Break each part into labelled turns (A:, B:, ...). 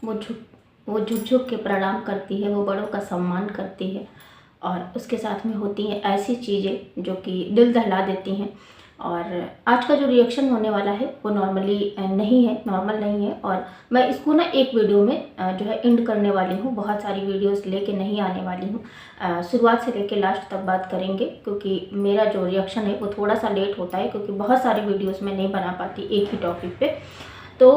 A: वो झुक झुक के प्रणाम करती है, वो बड़ों का सम्मान करती है और उसके साथ में होती हैं ऐसी चीज़ें जो कि दिल दहला देती हैं। और आज का जो रिएक्शन होने वाला है वो नॉर्मल नहीं है और मैं इसको ना एक वीडियो में जो है एंड करने वाली हूँ। बहुत सारी वीडियोस लेके नहीं आने वाली हूँ। शुरुआत से लेके लास्ट तक बात करेंगे क्योंकि मेरा जो रिएक्शन है वो थोड़ा सा लेट होता है क्योंकि बहुत सारी वीडियोस मैं नहीं बना पाती एक ही टॉपिक पे। तो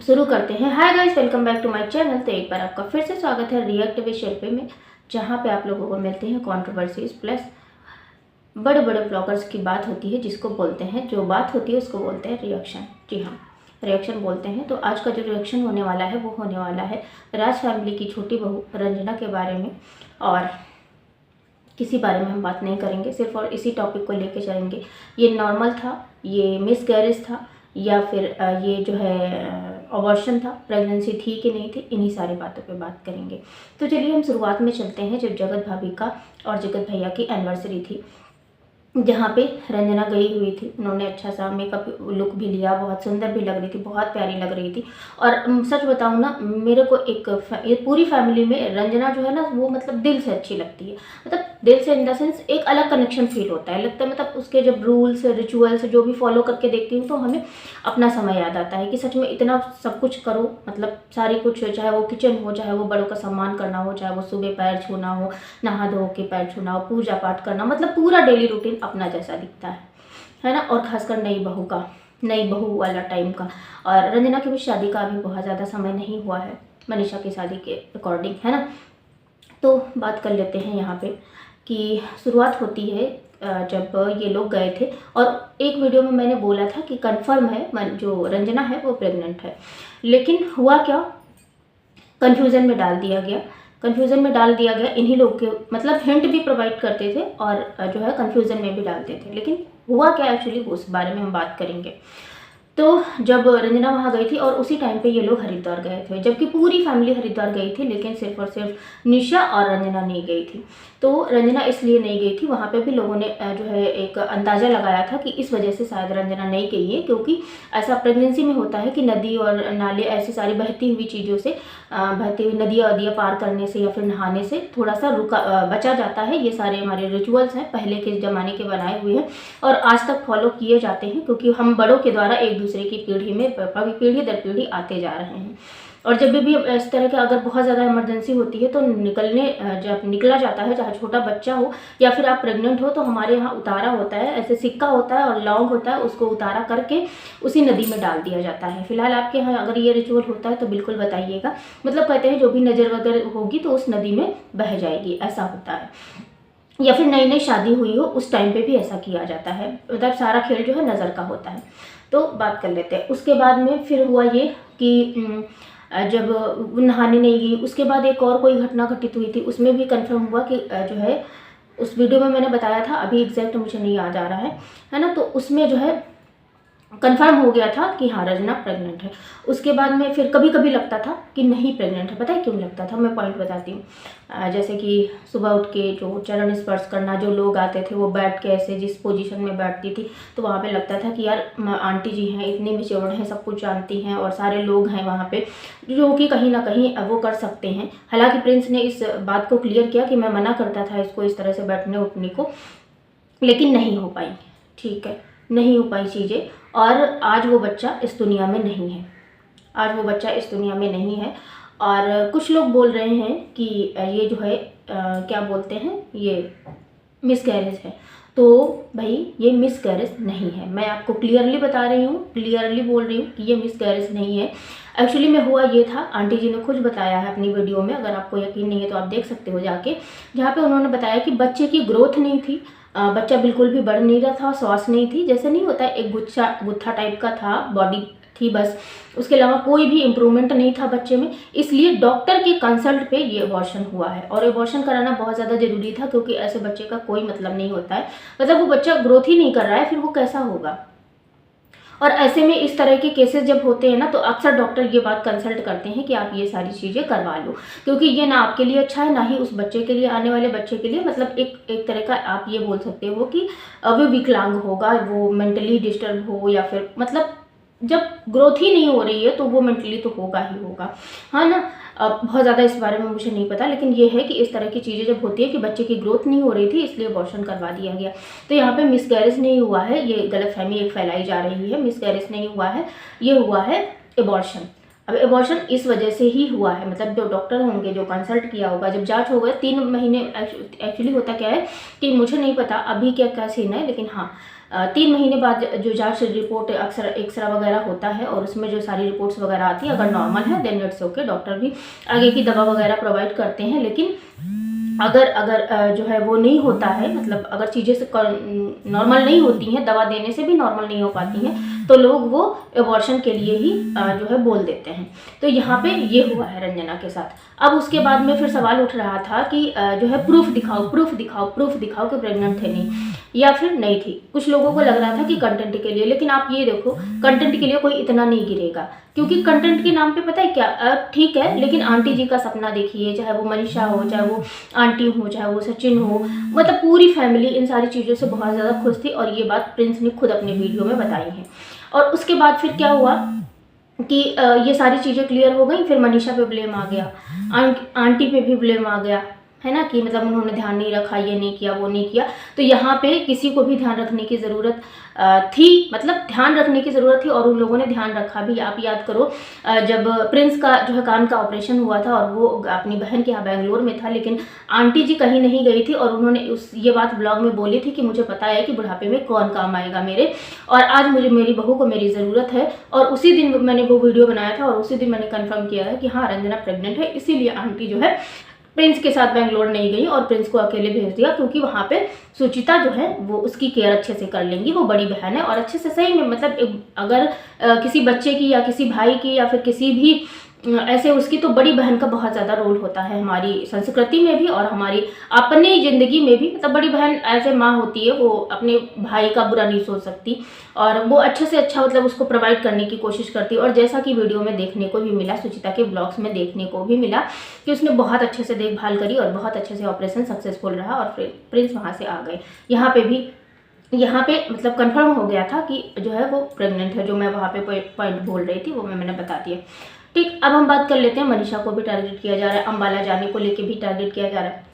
A: शुरू करते हैं। Hi guys, welcome back to my channel. तो एक बार आपका फिर से स्वागत है रिएक्ट विद शिल्पी में, जहाँ पे आप लोगों को मिलते हैं कंट्रोवर्सीज प्लस बड़े बड़े ब्लॉगर्स की बात होती है, जिसको बोलते हैं, जो बात होती है उसको बोलते हैं रिएक्शन। जी हाँ, रिएक्शन बोलते हैं। तो आज का जो रिएक्शन होने वाला है वो होने वाला है राज फैमिली की छोटी बहू रंजना के बारे में। और किसी बारे में हम बात नहीं करेंगे, सिर्फ और इसी टॉपिक को लेके चलेंगे। ये नॉर्मल था, ये मिसकैरेज था, या फिर ये जो है अबॉर्शन था, प्रेगनेंसी थी कि नहीं थी, इन्हीं सारी बातों पे बात करेंगे। तो चलिए हम शुरुआत में चलते हैं जब जगत भाभी का और जगत भैया की एनिवर्सरी थी, जहाँ पे रंजना गई हुई थी। उन्होंने अच्छा सा मेकअप लुक भी लिया, बहुत सुंदर भी लग रही थी, बहुत प्यारी लग रही थी। और सच बताऊँ ना, मेरे को ये पूरी फैमिली में रंजना जो है ना वो मतलब दिल से अच्छी लगती है। मतलब दिल से इन द सेंस एक अलग कनेक्शन फील होता है, लगता है मतलब उसके जब रूल्स रिचुअल्स जो भी फॉलो करके देखती हूँ तो हमें अपना समय याद आता है कि सच में इतना सब कुछ करो, मतलब सारी कुछ, चाहे वो किचन हो, चाहे वो बड़ों का सम्मान करना हो, चाहे वो सुबह पैर छूना हो, नहा धो के पैर छूना हो, पूजा पाठ करना, मतलब पूरा डेली रूटीन अपना जैसा दिखता है ना। और खासकर नई बहू वाला टाइम का। और रंजना की भी शादी का अभी बहुत ज़्यादा समय नहीं हुआ है, मनीषा की शादी के अकॉर्डिंग, है ना। तो बात कर लेते हैं यहाँ पे कि शुरुआत होती है जब ये लोग गए थे। और एक वीडियो में मैंने बोला था कि कंफर्म है जो रंजना है वो प्रेग्नेंट है, लेकिन हुआ क्या, कंफ्यूजन में डाल दिया गया। इन्हीं लोग के मतलब हिंट भी प्रोवाइड करते थे और जो है कंफ्यूजन में भी डालते थे, लेकिन हुआ क्या एक्चुअली उस बारे में हम बात करेंगे। तो जब रंजना वहाँ गई थी और उसी टाइम पे ये लोग हरिद्वार गए थे, जबकि पूरी फैमिली हरिद्वार गई थी, लेकिन सिर्फ और सिर्फ निशा और रंजना नहीं गई थी। तो रंजना इसलिए नहीं गई थी, वहाँ पे भी लोगों ने जो है एक अंदाज़ा लगाया था कि इस वजह से शायद रंजना नहीं गई है, क्योंकि ऐसा प्रेगनेंसी में होता है कि नदी और नाले ऐसी सारी बहती हुई चीज़ों से, बहती हुई नदियाँ पार करने से या फिर नहाने से थोड़ा सा बचा जाता है। ये सारे हमारे रिचुअल्स हैं, पहले के ज़माने के बनाए हुए हैं और आज तक फॉलो किए जाते हैं, क्योंकि हम बड़ों के द्वारा एक दूसरे की पीढ़ी में पीढ़ी दर पीढ़ी आते जा रहे हैं। और जब भी इस तरह का अगर बहुत ज़्यादा इमरजेंसी होती है तो जब निकला जाता है, चाहे छोटा बच्चा हो या फिर आप प्रेग्नेंट हो, तो हमारे यहाँ उतारा होता है, ऐसे सिक्का होता है और लौंग होता है, उसको उतारा करके उसी नदी में डाल दिया जाता है। फिलहाल आपके यहाँ अगर ये रिचुअल होता है तो बिल्कुल बताइएगा। मतलब कहते हैं जो भी नज़र वगैरह होगी तो उस नदी में बह जाएगी, ऐसा होता है। या फिर नई नई शादी हुई हो उस टाइम पे भी ऐसा किया जाता है, मतलब सारा खेल जो है नज़र का होता है। तो बात कर लेते हैं। उसके बाद में फिर हुआ ये कि जब नहाने नहीं गई, उसके बाद एक और कोई घटना घटित हुई थी, उसमें भी कंफर्म हुआ कि जो है उस वीडियो में मैंने बताया था, अभी एग्जैक्ट मुझे नहीं याद आ रहा है ना। तो उसमें जो है कंफर्म हो गया था कि हाँ रंजना प्रेग्नेंट है। उसके बाद में फिर कभी कभी लगता था कि नहीं प्रेग्नेंट है। पता है क्यों लगता था, मैं पॉइंट बताती हूँ। जैसे कि सुबह उठ के जो चरण स्पर्श करना, जो लोग आते थे वो बैठ के ऐसे जिस पोजीशन में बैठती थी, तो वहाँ पे लगता था कि यार आंटी जी हैं, इतनी मेच्योर्ड हैं, सब कुछ जानती हैं और सारे लोग हैं वहाँ पे जो कि कहीं ना कहीं वो कर सकते हैं। हालांकि प्रिंस ने इस बात को क्लियर किया कि मैं मना करता था इसको इस तरह से बैठने उठने को, लेकिन नहीं हो पाई, ठीक है, नहीं हो पाई चीज़ें। और आज वो बच्चा इस दुनिया में नहीं है, और कुछ लोग बोल रहे हैं कि ये जो है क्या बोलते हैं, ये मिसकैरेज है। तो भाई ये मिसकैरेज नहीं है, मैं आपको क्लियरली बता रही हूँ, क्लियरली बोल रही हूँ कि ये मिसकैरेज नहीं है। एक्चुअली में हुआ ये था, आंटी जी ने खुद बताया है अपनी वीडियो में, अगर आपको यकीन नहीं है तो आप देख सकते हो जाके, जहाँ पे उन्होंने बताया कि बच्चे की ग्रोथ नहीं थी, बच्चा बिल्कुल भी बढ़ नहीं रहा था, श्वास नहीं थी, जैसे नहीं होता एक गुत्था टाइप का था, बॉडी थी बस, उसके अलावा कोई भी इम्प्रूवमेंट नहीं था बच्चे में। इसलिए डॉक्टर के कंसल्ट पे ये अबॉर्शन हुआ है, और अबॉर्शन कराना बहुत ज़्यादा जरूरी था, क्योंकि ऐसे बच्चे का कोई मतलब नहीं होता है, मतलब वो बच्चा ग्रोथ ही नहीं कर रहा है, फिर वो कैसा होगा। और ऐसे में इस तरह के केसेस जब होते हैं ना, तो अक्सर डॉक्टर ये बात कंसल्ट करते हैं कि आप ये सारी चीज़ें करवा लो, क्योंकि ये ना आपके लिए अच्छा है, ना ही उस बच्चे के लिए, आने वाले बच्चे के लिए। मतलब एक तरह का आप ये बोल सकते हो कि वो विकलांग होगा, वो मेंटली डिस्टर्ब हो, या फिर मतलब जब ग्रोथ ही नहीं हो रही है तो वो मेंटली तो होगा ही होगा, हाँ ना। बहुत ज़्यादा इस बारे में मुझे नहीं पता, लेकिन ये है कि इस तरह की चीज़ें जब होती है कि बच्चे की ग्रोथ नहीं हो रही थी इसलिए अबॉर्शन करवा दिया गया। तो यहाँ पे मिसकैरेज नहीं हुआ है, ये गलतफहमी एक फैलाई जा रही है, मिसकैरेज नहीं हुआ है, ये हुआ है अबॉर्शन। अब अबॉर्शन इस वजह से ही हुआ है, मतलब जो डॉक्टर होंगे, जो कंसल्ट किया होगा, जब जांच हो गए 3 महीने, एक्चुअली होता क्या है कि मुझे नहीं पता अभी क्या क्या सीन है, लेकिन हाँ 3 महीने बाद जो जांच रिपोर्ट अक्सर एक्सरा वगैरह होता है और उसमें जो सारी रिपोर्ट्स वगैरह आती है, अगर नॉर्मल है देन इट्स ओके, डॉक्टर भी आगे की दवा वगैरह प्रोवाइड करते हैं। लेकिन अगर जो है वो नहीं होता है, मतलब अगर चीज़ें से नॉर्मल नहीं होती हैं, दवा देने से भी नॉर्मल नहीं हो पाती हैं, तो लोग वो अबॉर्शन के लिए ही जो है बोल देते हैं। तो यहाँ पे ये हुआ है रंजना के साथ। अब उसके बाद में फिर सवाल उठ रहा था कि जो है प्रूफ दिखाओ, प्रूफ दिखाओ, प्रूफ दिखाओ कि प्रेग्नेंट थे नहीं या फिर नहीं थी। कुछ लोगों को लग रहा था कि कंटेंट के लिए, लेकिन आप ये देखो कंटेंट के लिए कोई इतना नहीं गिरेगा, क्योंकि कंटेंट के नाम पे पता है क्या, ठीक है, लेकिन आंटी जी का सपना देखिए, चाहे वो मनीषा हो, चाहे वो आंटी हो, चाहे वो सचिन हो, मतलब पूरी फैमिली इन सारी चीज़ों से बहुत ज़्यादा खुश थी और ये बात प्रिंस ने खुद अपने वीडियो में बताई है। और उसके बाद फिर क्या हुआ कि ये सारी चीज़ें क्लियर हो गई, फिर मनीषा पे ब्लेम आ गया, आंटी पे भी ब्लेम आ गया, है ना, कि मतलब उन्होंने ध्यान नहीं रखा, ये नहीं किया, वो नहीं किया। तो यहाँ पे किसी को भी ध्यान रखने की ज़रूरत थी, मतलब ध्यान रखने की ज़रूरत थी और उन लोगों ने ध्यान रखा भी। आप याद करो जब प्रिंस का जो है कान का ऑपरेशन हुआ था और वो अपनी बहन के यहाँ बेंगलोर में था, लेकिन आंटी जी कहीं नहीं गई थी और उन्होंने ये बात ब्लॉग में बोली थी कि मुझे पता है कि बुढ़ापे में कौन काम आएगा मेरे, और आज मुझे मेरी बहू को मेरी ज़रूरत है। और उसी दिन मैंने वो वीडियो बनाया था और उसी दिन मैंने कन्फर्म किया है कि हाँ रंजना प्रेग्नेंट है, इसीलिए आंटी जो है प्रिंस के साथ बेंगलोर नहीं गई और प्रिंस को अकेले भेज दिया, क्योंकि वहाँ पे सुचिता जो है वो उसकी केयर अच्छे से कर लेंगी, वो बड़ी बहन है और अच्छे से सही में, मतलब अगर किसी बच्चे की या किसी भाई की या फिर किसी भी ऐसे उसकी तो बड़ी बहन का बहुत ज़्यादा रोल होता है हमारी संस्कृति में भी और हमारी अपनी ज़िंदगी में भी। मतलब बड़ी बहन ऐसे माँ होती है, वो अपने भाई का बुरा नहीं सोच सकती और वो अच्छे से अच्छा मतलब उसको प्रोवाइड करने की कोशिश करती है। और जैसा कि वीडियो में देखने को भी मिला, सुचिता के ब्लॉग्स में देखने को भी मिला कि उसने बहुत अच्छे से देखभाल करी और बहुत अच्छे से ऑपरेशन सक्सेसफुल रहा और फिर प्रिंस वहाँ से आ गए। यहाँ पे मतलब कंफर्म हो गया था कि जो है वो प्रेग्नेंट है। जो मैं वहाँ पे पॉइंट बोल रही थी वो मैंने बता दिया। ठीक, अब हम बात कर लेते हैं, मनीषा को भी टारगेट किया जा रहा है, अम्बाला जाने को लेके भी टारगेट किया जा रहा है।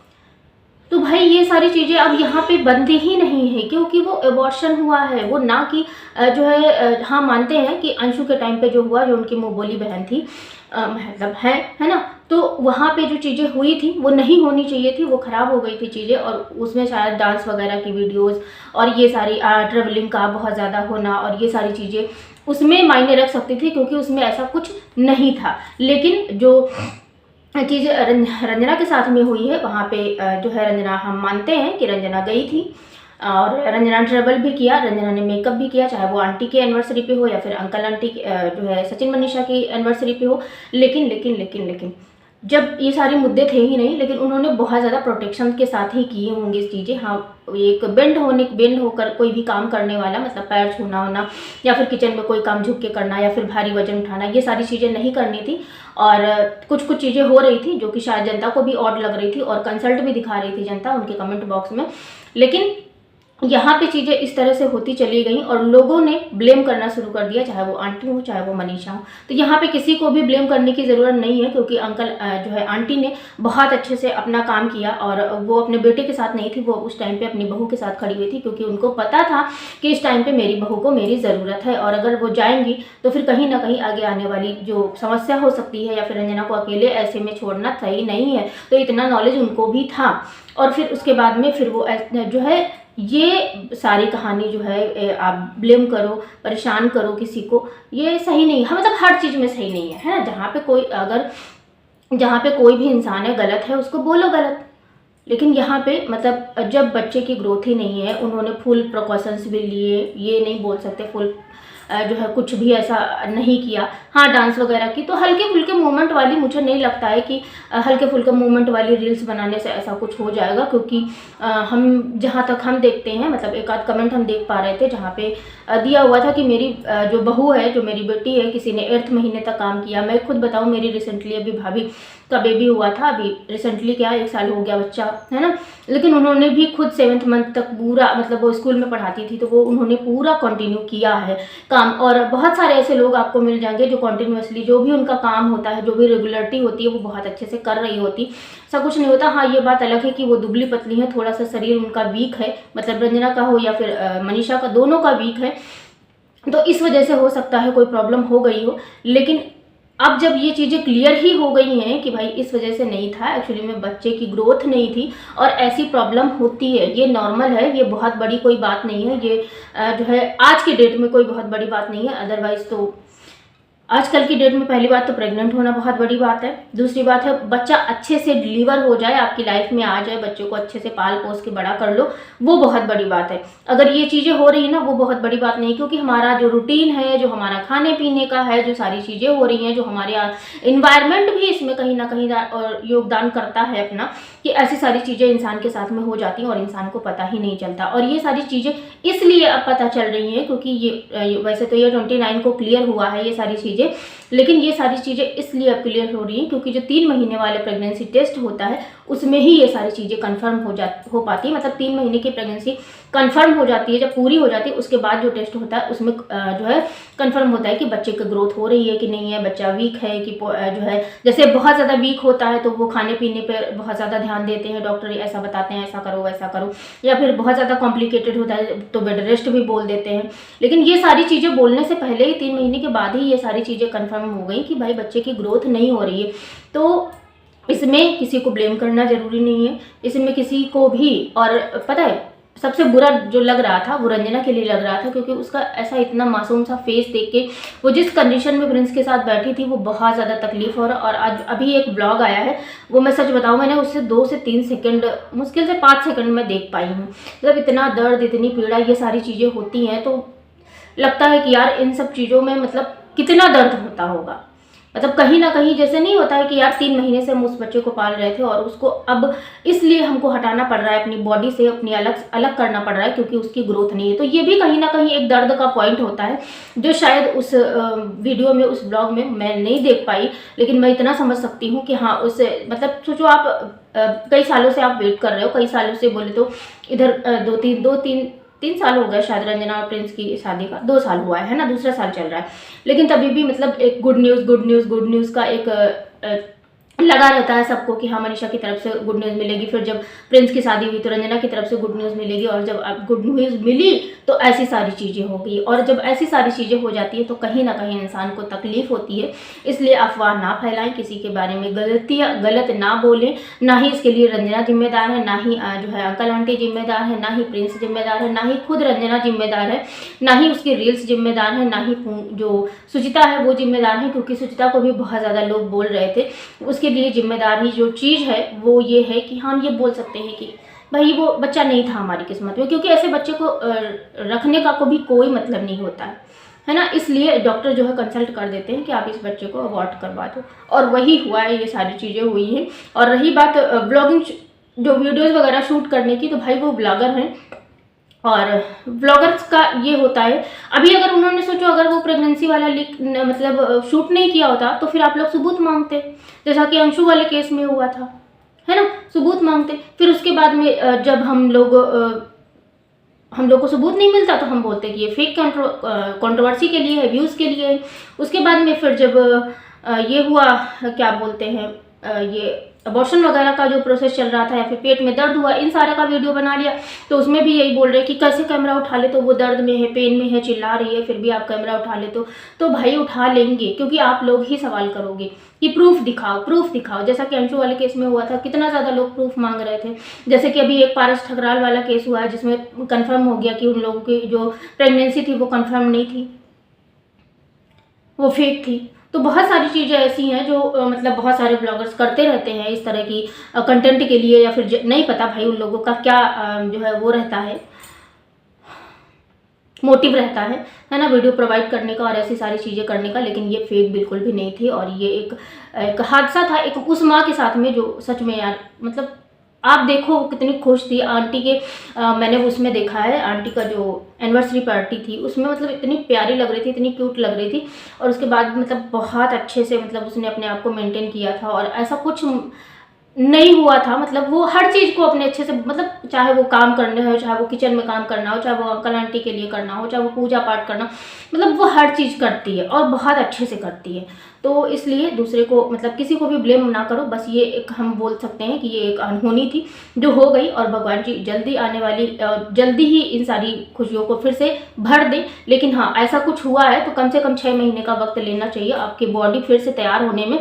A: तो भाई ये सारी चीज़ें अब यहाँ पे बनती ही नहीं है, क्योंकि वो अबॉर्शन हुआ है, वो ना कि जो है हाँ मानते हैं कि अंशु के टाइम पे जो हुआ, जो उनकी मुँह बोली बहन थी, मतलब है ना, तो वहाँ पे जो चीज़ें हुई थी वो नहीं होनी चाहिए थी, वो ख़राब हो गई थी चीज़ें। और उसमें शायद डांस वगैरह की वीडियोस और ये सारी ट्रेवलिंग का बहुत ज़्यादा होना और ये सारी चीज़ें उसमें मायने रख सकती थी, क्योंकि उसमें ऐसा कुछ नहीं था। लेकिन जो चीज़ रंजना के साथ में हुई है, वहाँ पे जो है रंजना, हम मानते हैं कि रंजना गई थी और रंजना ट्रेवल भी किया, रंजना ने मेकअप भी किया, चाहे वो आंटी के एनिवर्सरी पे हो या फिर अंकल आंटी जो है सचिन मनीषा की एनिवर्सरी पे हो। लेकिन लेकिन लेकिन लेकिन जब ये सारे मुद्दे थे ही नहीं, लेकिन उन्होंने बहुत ज़्यादा प्रोटेक्शन के साथ ही किए होंगे इस चीज़ें। हाँ, एक बेंड होकर कोई भी काम करने वाला, मतलब पैर छूना होना या फिर किचन में कोई काम झुक के करना या फिर भारी वजन उठाना, ये सारी चीज़ें नहीं करनी थी। और कुछ चीज़ें हो रही थी जो कि शायद जनता को भी ऑड लग रही थी और कंसल्ट भी दिखा रही थी जनता उनके कमेंट बॉक्स में। लेकिन यहाँ पे चीज़ें इस तरह से होती चली गई और लोगों ने ब्लेम करना शुरू कर दिया, चाहे वो आंटी हो चाहे वो मनीषा हो। तो यहाँ पे किसी को भी ब्लेम करने की ज़रूरत नहीं है, क्योंकि अंकल जो है आंटी ने बहुत अच्छे से अपना काम किया और वो अपने बेटे के साथ नहीं थी, वो उस टाइम पे अपनी बहू के साथ खड़ी हुई थी, क्योंकि उनको पता था कि इस टाइम पे मेरी बहू को मेरी ज़रूरत है और अगर वो जाएंगी तो फिर कहीं ना कहीं आगे आने वाली जो समस्या हो सकती है या फिर रंजना को अकेले ऐसे में छोड़ना सही नहीं है। तो इतना नॉलेज उनको भी था। और फिर उसके बाद में फिर वो जो है ये सारी कहानी जो है आप ब्लेम करो, परेशान करो किसी को, ये सही नहीं है। मतलब हर चीज़ में सही नहीं है ना। जहाँ पे कोई भी इंसान है गलत है, उसको बोलो गलत। लेकिन यहाँ पे मतलब जब बच्चे की ग्रोथ ही नहीं है, उन्होंने फुल प्रिकॉशंस भी लिए, ये नहीं बोल सकते फुल जो है कुछ भी ऐसा नहीं किया। हाँ, डांस वगैरह की तो हल्के फुल्के मूवमेंट वाली, मुझे नहीं लगता है कि हल्के फुल्के मूवमेंट वाली रील्स बनाने से ऐसा कुछ हो जाएगा, क्योंकि हम जहाँ तक हम देखते हैं, मतलब एक आध कमेंट हम देख पा रहे थे जहाँ पे दिया हुआ था कि मेरी जो बहू है, जो मेरी बेटी है, किसी ने 8th महीने तक काम किया। मैं खुद बताऊँ, मेरी रिसेंटली अभी भाभी का बेबी हुआ था, अभी रिसेंटली क्या 1 साल हो गया बच्चा, है ना। लेकिन उन्होंने भी खुद 7th मंथ तक पूरा, मतलब वो स्कूल में पढ़ाती थी तो वो उन्होंने पूरा कंटिन्यू किया है काम। और बहुत सारे ऐसे लोग आपको मिल जाएंगे जो कंटिन्यूअसली, जो भी उनका काम होता है, जो भी रेगुलरिटी होती है, वो बहुत अच्छे से कर रही होती। ऐसा कुछ नहीं होता। हाँ, ये बात अलग है कि वो दुबली पतली है, थोड़ा सा शरीर उनका वीक है, मतलब रंजना का हो या फिर मनीषा का, दोनों का वीक है, तो इस वजह से हो सकता है कोई प्रॉब्लम हो गई हो। लेकिन अब जब ये चीज़ें क्लियर ही हो गई हैं कि भाई इस वजह से नहीं था, एक्चुअली में बच्चे की ग्रोथ नहीं थी और ऐसी प्रॉब्लम होती है, ये नॉर्मल है, ये बहुत बड़ी कोई बात नहीं है, ये जो है आज की डेट में कोई बहुत बड़ी बात नहीं है। अदरवाइज तो आजकल की डेट में पहली बात तो प्रेग्नेंट होना बहुत बड़ी बात है, दूसरी बात है बच्चा अच्छे से डिलीवर हो जाए, आपकी लाइफ में आ जाए, बच्चों को अच्छे से पाल पोस के बड़ा कर लो, वो बहुत बड़ी बात है। अगर ये चीज़ें हो रही है ना, वो बहुत बड़ी बात नहीं, क्योंकि हमारा जो रूटीन है, जो हमारा खाने पीने का है, जो सारी चीज़ें हो रही हैं, जो हमारे इन्वायरमेंट भी इसमें कहीं ना कहीं योगदान करता है अपना, कि ऐसी सारी चीज़ें इंसान के साथ में हो जाती हैं और इंसान को पता ही नहीं चलता। और ये सारी चीज़ें इसलिए अब पता चल रही हैं क्योंकि ये वैसे तो ये 29 को क्लियर हुआ है ये सारी चीज़ें, लेकिन ये सारी चीज़ें इसलिए अब क्लियर हो रही हैं क्योंकि जो 3 महीने वाले प्रेगनेंसी टेस्ट होता है उसमें ही ये सारी चीज़ें कंफर्म हो पाती है। मतलब 3 महीने की प्रेगनेंसी कंफर्म हो जाती है, जब पूरी हो जाती है उसके बाद जो टेस्ट होता है उसमें जो है कंफर्म होता है कि बच्चे की ग्रोथ हो रही है कि नहीं है, बच्चा वीक है कि जो है, जैसे बहुत ज़्यादा वीक होता है तो वो खाने पीने पर बहुत ज़्यादा ध्यान देते हैं, डॉक्टर ऐसा बताते हैं ऐसा करो वैसा करो, या फिर बहुत ज़्यादा कॉम्प्लिकेटेड होता है तो बेड रेस्ट भी बोल देते हैं। लेकिन ये सारी चीज़ें बोलने से पहले ही 3 महीने के बाद ही ये सारी चीज़ें कंफर्म हो गई कि भाई बच्चे की ग्रोथ नहीं हो रही है। तो इसमें किसी को ब्लेम करना ज़रूरी नहीं है, इसमें किसी को भी, और पता है सबसे बुरा जो लग रहा था वो रंजना के लिए लग रहा था, क्योंकि उसका ऐसा इतना मासूम सा फेस देख के, वो जिस कंडीशन में प्रिंस के साथ बैठी थी वो बहुत ज़्यादा तकलीफ हो रहा। और आज अभी एक ब्लॉग आया है, वो मैं सच बताऊँ मैंने उससे 2 से 3 सेकंड, मुश्किल से 5 सेकंड में देख पाई हूँ। मतलब इतना दर्द, इतनी पीड़ा, ये सारी चीज़ें होती हैं तो लगता है कि यार इन सब चीज़ों में मतलब कितना दर्द होता होगा। मतलब कहीं ना कहीं जैसे नहीं होता है कि यार 3 महीने से हम उस बच्चे को पाल रहे थे और उसको अब इसलिए हमको हटाना पड़ रहा है अपनी बॉडी से, अपनी अलग करना पड़ रहा है क्योंकि उसकी ग्रोथ नहीं है। तो ये भी कहीं ना कहीं एक दर्द का पॉइंट होता है जो शायद उस वीडियो में, उस ब्लॉग में मैं नहीं देख पाई, लेकिन मैं इतना समझ सकती हूँ कि हाँ उस, मतलब सोचो आप कई सालों से आप वेट कर रहे हो, कई सालों से बोले तो इधर 3 साल हो गए शायद रंजना और प्रिंस की शादी का, 2 साल हुआ है ना, दूसरा साल चल रहा है। लेकिन तभी भी मतलब एक गुड न्यूज़ का एक लगा रहता है सबको कि हाँ मनीषा की तरफ से गुड न्यूज़ मिलेगी, फिर जब प्रिंस की शादी हुई तो रंजना की तरफ से गुड न्यूज़ मिलेगी, और जब अब गुड न्यूज़ मिली तो ऐसी सारी चीज़ें हो गई। और जब ऐसी सारी चीज़ें हो जाती है तो कहीं ना कहीं इंसान को तकलीफ होती है। इसलिए अफवाह ना फैलाएं, किसी के बारे में गलत ना बोलें, ना ही इसके लिए रंजना जिम्मेदार है, ना ही जो है अंकल आंटी जिम्मेदार है, ना ही प्रिंस जिम्मेदार है, ना ही खुद रंजना जिम्मेदार है, ना ही उसकी रील्स जिम्मेदार है, ना ही जो सुचिता है वो जिम्मेदार है, क्योंकि सुचिता को भी बहुत ज़्यादा लोग बोल रहे थे। उसके लिए जिम्मेदारी जो चीज़ है वो ये है कि हम ये बोल सकते हैं कि भाई वो बच्चा नहीं था हमारी किस्मत में, क्योंकि ऐसे बच्चे को रखने का भी कोई मतलब नहीं होता है ना। इसलिए डॉक्टर जो है कंसल्ट कर देते हैं कि आप इस बच्चे को अबॉर्ट करवा दो, और वही हुआ है, ये सारी चीज़ें हुई हैं। और रही बात ब्लॉगिंग, जो वीडियोज़ वगैरह शूट करने की, तो भाई वो ब्लॉगर हैं और ब्लॉगर्स का ये होता है। अभी अगर उन्होंने सोचो अगर वो प्रेगनेंसी वाला मतलब शूट नहीं किया होता तो फिर आप लोग सबूत मांगते, जैसा कि अंशु वाले केस में हुआ था, है ना, सबूत मांगते। फिर उसके बाद में जब हम लोग को सबूत नहीं मिलता तो हम बोलते कि ये फेक कंट्रोवर्सी के लिए है, व्यूज़ के लिए है। उसके बाद में फिर जब ये हुआ, क्या बोलते हैं, ये अबॉर्शन वगैरह का जो प्रोसेस चल रहा था, या फिर पेट में दर्द हुआ, इन सारे का वीडियो बना लिया, तो उसमें भी यही बोल रहे हैं कि कैसे कैमरा उठा ले, तो वो दर्द में है, पेन में है, चिल्ला रही है, फिर भी आप कैमरा उठा ले तो भाई उठा लेंगे, क्योंकि आप लोग ही सवाल करोगे कि प्रूफ दिखाओ। जैसा कि अंशु वाले केस में हुआ था, कितना ज़्यादा लोग प्रूफ मांग रहे थे। जैसे कि अभी एक पारस ठकराल वाला केस हुआ है जिसमें कन्फर्म हो गया कि उन लोगों की जो प्रेगनेंसी थी वो कन्फर्म नहीं थी, वो फेक थी। तो बहुत सारी चीज़ें ऐसी हैं जो मतलब बहुत सारे ब्लॉगर्स करते रहते हैं इस तरह की कंटेंट के लिए, या फिर नहीं पता भाई उन लोगों का क्या जो है वो रहता है, मोटिव रहता है ना, वीडियो प्रोवाइड करने का और ऐसी सारी चीज़ें करने का। लेकिन ये फेक बिल्कुल भी नहीं थी, और ये एक हादसा था एक उस माँ के साथ में जो सच में यार मतलब आप देखो वो कितनी खुश थी आंटी के। मैंने उसमें देखा है आंटी का जो एनिवर्सरी पार्टी थी उसमें मतलब इतनी प्यारी लग रही थी, इतनी क्यूट लग रही थी। और उसके बाद मतलब बहुत अच्छे से मतलब उसने अपने आप को मेंटेन किया था और ऐसा कुछ नहीं हुआ था। मतलब वो हर चीज़ को अपने अच्छे से, मतलब चाहे वो काम करने हो, चाहे वो किचन में काम करना हो, चाहे वो अंकल आंटी के लिए करना हो, चाहे वो पूजा पाठ करना हो, मतलब वो हर चीज़ करती है और बहुत अच्छे से करती है। तो इसलिए दूसरे को मतलब किसी को भी ब्लेम ना करो। बस ये एक हम बोल सकते हैं कि ये एक अनहोनी थी जो हो गई, और भगवान जी जल्दी आने वाली जल्दी ही इन सारी खुशियों को फिर से भर दें। लेकिन हाँ, ऐसा कुछ हुआ है तो कम से कम 6 महीने का वक्त लेना चाहिए आपकी बॉडी फिर से तैयार होने में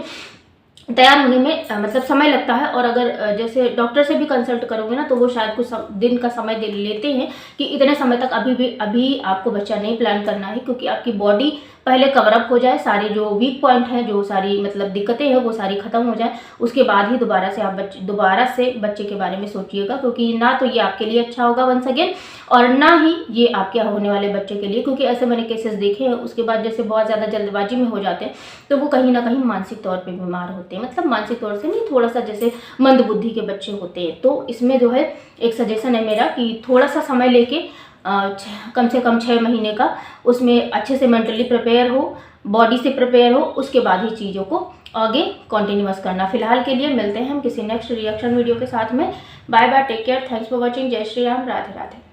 A: मतलब समय लगता है। और अगर जैसे डॉक्टर से भी कंसल्ट करोगे ना तो वो शायद कुछ दिन का समय दे लेते हैं कि इतने समय तक अभी आपको बच्चा नहीं प्लान करना है, क्योंकि आपकी बॉडी पहले कवर अप हो जाए, सारी जो वीक पॉइंट हैं, जो सारी मतलब दिक्कतें हैं वो सारी खत्म हो जाए, उसके बाद ही दोबारा से बच्चे के बारे में सोचिएगा। क्योंकि ना तो ये आपके लिए अच्छा होगा वंस अगेन, और ना ही ये आपके होने वाले बच्चे के लिए, क्योंकि ऐसे मैंने केसेस देखे हैं उसके बाद जैसे बहुत ज़्यादा जल्दबाजी में हो जाते हैं तो वो कहीं ना कहीं मानसिक तौर पे बीमार होते हैं। मतलब मानसिक तौर से नहीं, थोड़ा सा जैसे मंद बुद्धि के बच्चे होते हैं। तो इसमें जो है एक सजेशन है मेरा कि थोड़ा सा समय लेके कम से कम 6 महीने का उसमें अच्छे से मेंटली प्रिपेयर हो, बॉडी से प्रिपेयर हो, उसके बाद ही चीज़ों को आगे कंटिन्यूअस करना। फिलहाल के लिए मिलते हैं हम किसी नेक्स्ट रिएक्शन वीडियो के साथ में। Bye bye, take care, thanks for watching, जय श्री राम, राधे राधे।